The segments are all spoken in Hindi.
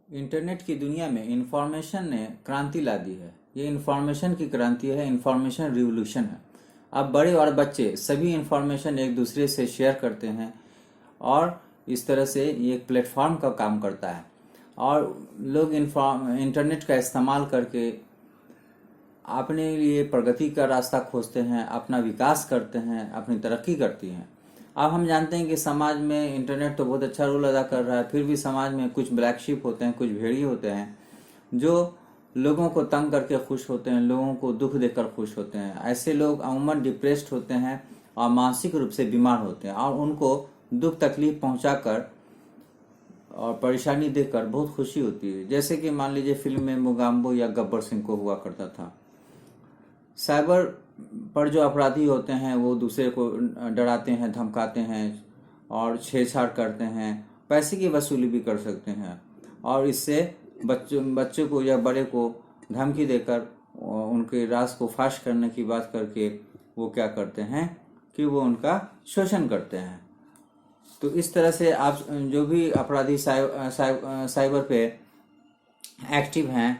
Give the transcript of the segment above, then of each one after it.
इंटरनेट की दुनिया में इंफॉर्मेशन ने क्रांति ला दी है। ये इंफॉर्मेशन की क्रांति है, इंफॉर्मेशन रिवॉल्यूशन है। अब बड़े और बच्चे सभी इंफॉर्मेशन एक दूसरे से शेयर करते हैं और इस तरह से ये एक प्लेटफॉर्म का काम करता है और लोग इंटरनेट का इस्तेमाल करके अपने लिए प्रगति का रास्ता खोजते हैं, अपना विकास करते हैं, अपनी तरक्की करती हैं। अब हम जानते हैं कि समाज में इंटरनेट तो बहुत अच्छा रोल अदा कर रहा है, फिर भी समाज में कुछ ब्लैक शिप होते हैं, कुछ भेड़िए होते हैं जो लोगों को तंग करके खुश होते हैं, लोगों को दुख देकर खुश होते हैं। ऐसे लोग अमूमन डिप्रेस्ड होते हैं और मानसिक रूप से बीमार होते हैं और उनको दुख तकलीफ पहुंचाकर और परेशानी देकर बहुत खुशी होती है। जैसे कि मान लीजिए फिल्म में मुगाम्बो या गब्बर सिंह को हुआ करता था। साइबर पर जो अपराधी होते हैं वो दूसरे को डराते हैं, धमकाते हैं और छेड़छाड़ करते हैं, पैसे की वसूली भी कर सकते हैं और इससे बच्चों को या बड़े को धमकी देकर उनके राज को फाश करने की बात करके वो क्या करते हैं कि वो उनका शोषण करते हैं। तो इस तरह से आप जो भी अपराधी साइबर पे एक्टिव हैं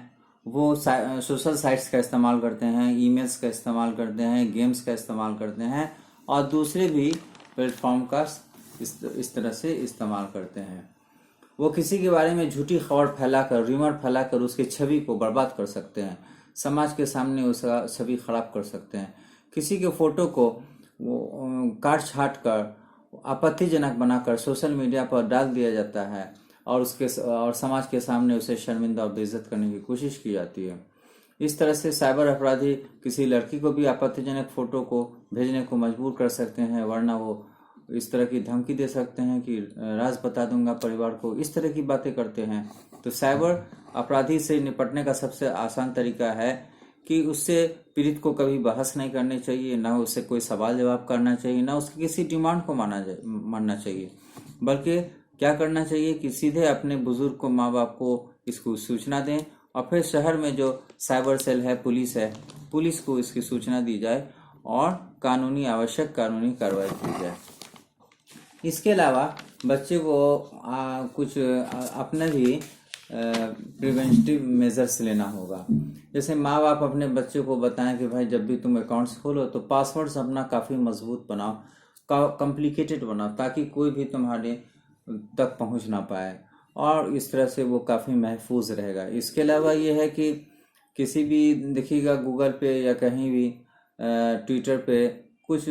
वो सोशल साइट्स का इस्तेमाल करते हैं, ईमेल्स का इस्तेमाल करते हैं, गेम्स का इस्तेमाल करते हैं और दूसरे भी प्लेटफॉर्म का इस तरह से इस्तेमाल करते हैं। वो किसी के बारे में झूठी खबर फैलाकर, र्यूमर फैलाकर उसकी छवि को बर्बाद कर सकते हैं, समाज के सामने उसका छवि खराब कर सकते हैं। किसी के फोटो को वो काट छाट कर आपत्तिजनक बनाकर सोशल मीडिया पर डाल दिया जाता है और समाज के सामने उसे शर्मिंदा और बेइज्जत करने की कोशिश की जाती है। इस तरह से साइबर अपराधी किसी लड़की को भी आपत्तिजनक फोटो को भेजने को मजबूर कर सकते हैं, वरना वो इस तरह की धमकी दे सकते हैं कि राज बता दूंगा परिवार को, इस तरह की बातें करते हैं। तो साइबर अपराधी से निपटने का सबसे आसान तरीका है कि उससे पीड़ित को कभी बहस नहीं करनी चाहिए, ना उससे कोई सवाल जवाब करना चाहिए, ना उसकी किसी डिमांड को मानना चाहिए, बल्कि क्या करना चाहिए कि सीधे अपने बुजुर्ग को, माँ बाप को इसको सूचना दें और फिर शहर में जो साइबर सेल है, पुलिस को इसकी सूचना दी जाए और आवश्यक कानूनी कार्रवाई की जाए। इसके अलावा बच्चे को कुछ अपने भी प्रिवेंटिव मेजर्स लेना होगा। जैसे माँ बाप अपने बच्चे को बताएं कि भाई जब भी तुम अकाउंट्स खोलो तो पासवर्ड्स अपना काफ़ी मजबूत बनाओ, कॉम्प्लिकेटेड बनाओ, ताकि कोई भी तुम्हारे तक पहुंच ना पाए और इस तरह से वो काफ़ी महफूज रहेगा। इसके अलावा ये है कि किसी भी देखिएगा गूगल पे या कहीं भी ट्विटर पे कुछ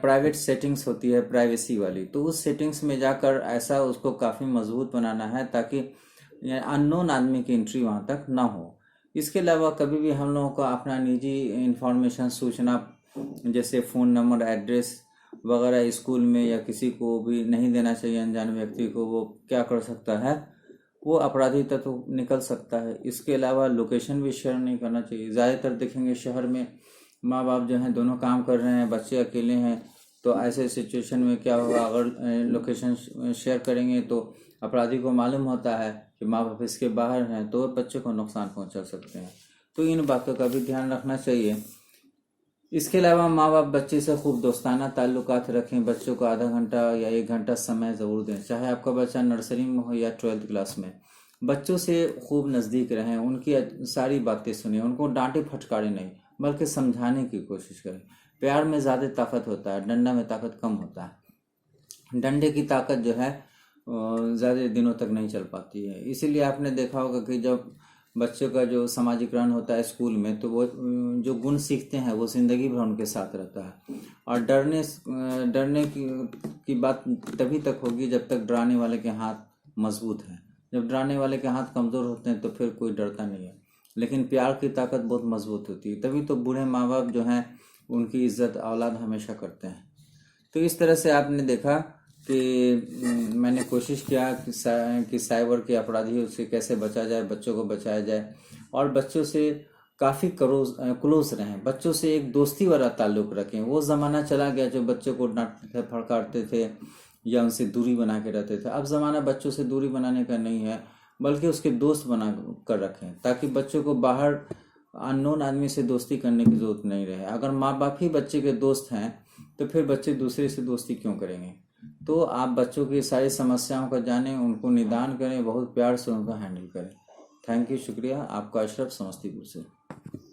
प्राइवेट सेटिंग्स होती है प्राइवेसी वाली, तो उस सेटिंग्स में जाकर ऐसा उसको काफ़ी मजबूत बनाना है ताकि अननोन आदमी की एंट्री वहाँ तक ना हो। इसके अलावा कभी भी हम लोगों को अपना निजी इंफॉर्मेशन, सूचना जैसे फ़ोन नंबर, एड्रेस वगैरह स्कूल में या किसी को भी नहीं देना चाहिए अनजान व्यक्ति को। वो क्या कर सकता है, वो अपराधी तत्व निकल सकता है। इसके अलावा लोकेशन भी शेयर नहीं करना चाहिए। ज़्यादातर देखेंगे शहर में माँ बाप जो हैं दोनों काम कर रहे हैं, बच्चे अकेले हैं, तो ऐसे सिचुएशन में क्या होगा, अगर लोकेशन शेयर करेंगे तो अपराधी को मालूम होता है कि माँ बाप इसके बाहर हैं, तो बच्चे को नुकसान पहुंचा सकते हैं। तो इन बातों का भी ध्यान रखना चाहिए। इसके अलावा माँ बाप बच्चे से खूब दोस्ताना ताल्लुकात रखें। बच्चों को आधा घंटा या 1 घंटा समय ज़रूर दें, चाहे आपका बच्चा नर्सरी में हो या 12th क्लास में। बच्चों से खूब नज़दीक रहें, उनकी सारी बातें सुनें, उनको डांटे फटकारे नहीं बल्कि समझाने की कोशिश करें। प्यार में ज़्यादा ताकत होता है, डंडा में ताकत कम होता है। डंडे की ताकत जो है ज़्यादा दिनों तक नहीं चल पाती है। इसीलिए आपने देखा होगा कि जब बच्चों का जो सामाजिकरण होता है स्कूल में, तो वो जो गुण सीखते हैं वो ज़िंदगी भर उनके साथ रहता है। और डरने की बात तभी तक होगी जब तक डराने वाले के हाथ मजबूत हैं। जब डराने वाले के हाथ कमज़ोर होते हैं तो फिर कोई डरता नहीं है, लेकिन प्यार की ताकत बहुत मजबूत होती है। तभी तो बूढ़े माँ बाप जो हैं उनकी इज्जत औलाद हमेशा करते हैं। तो इस तरह से आपने देखा कि मैंने कोशिश किया कि साइबर के अपराधियों से कैसे बचा जाए, बच्चों को बचाया जाए और बच्चों से काफ़ी क्लोज रहें, बच्चों से एक दोस्ती वाला ताल्लुक़ रखें। वो ज़माना चला गया जो बच्चों को डांटते थे, फड़काते थे या उनसे दूरी बना के रहते थे। अब ज़माना बच्चों से दूरी बनाने का नहीं है, बल्कि उसके दोस्त बना कर रखें, ताकि बच्चों को बाहर अननोन आदमी से दोस्ती करने की ज़रूरत नहीं रहे। अगर माँ बाप ही बच्चे के दोस्त हैं तो फिर बच्चे दूसरे से दोस्ती क्यों करेंगे। तो आप बच्चों की सारी समस्याओं को जानें, उनको निदान करें, बहुत प्यार से उनको हैंडल करें। थैंक यू, शुक्रिया। आपका अशरफ, समस्तीपुर से।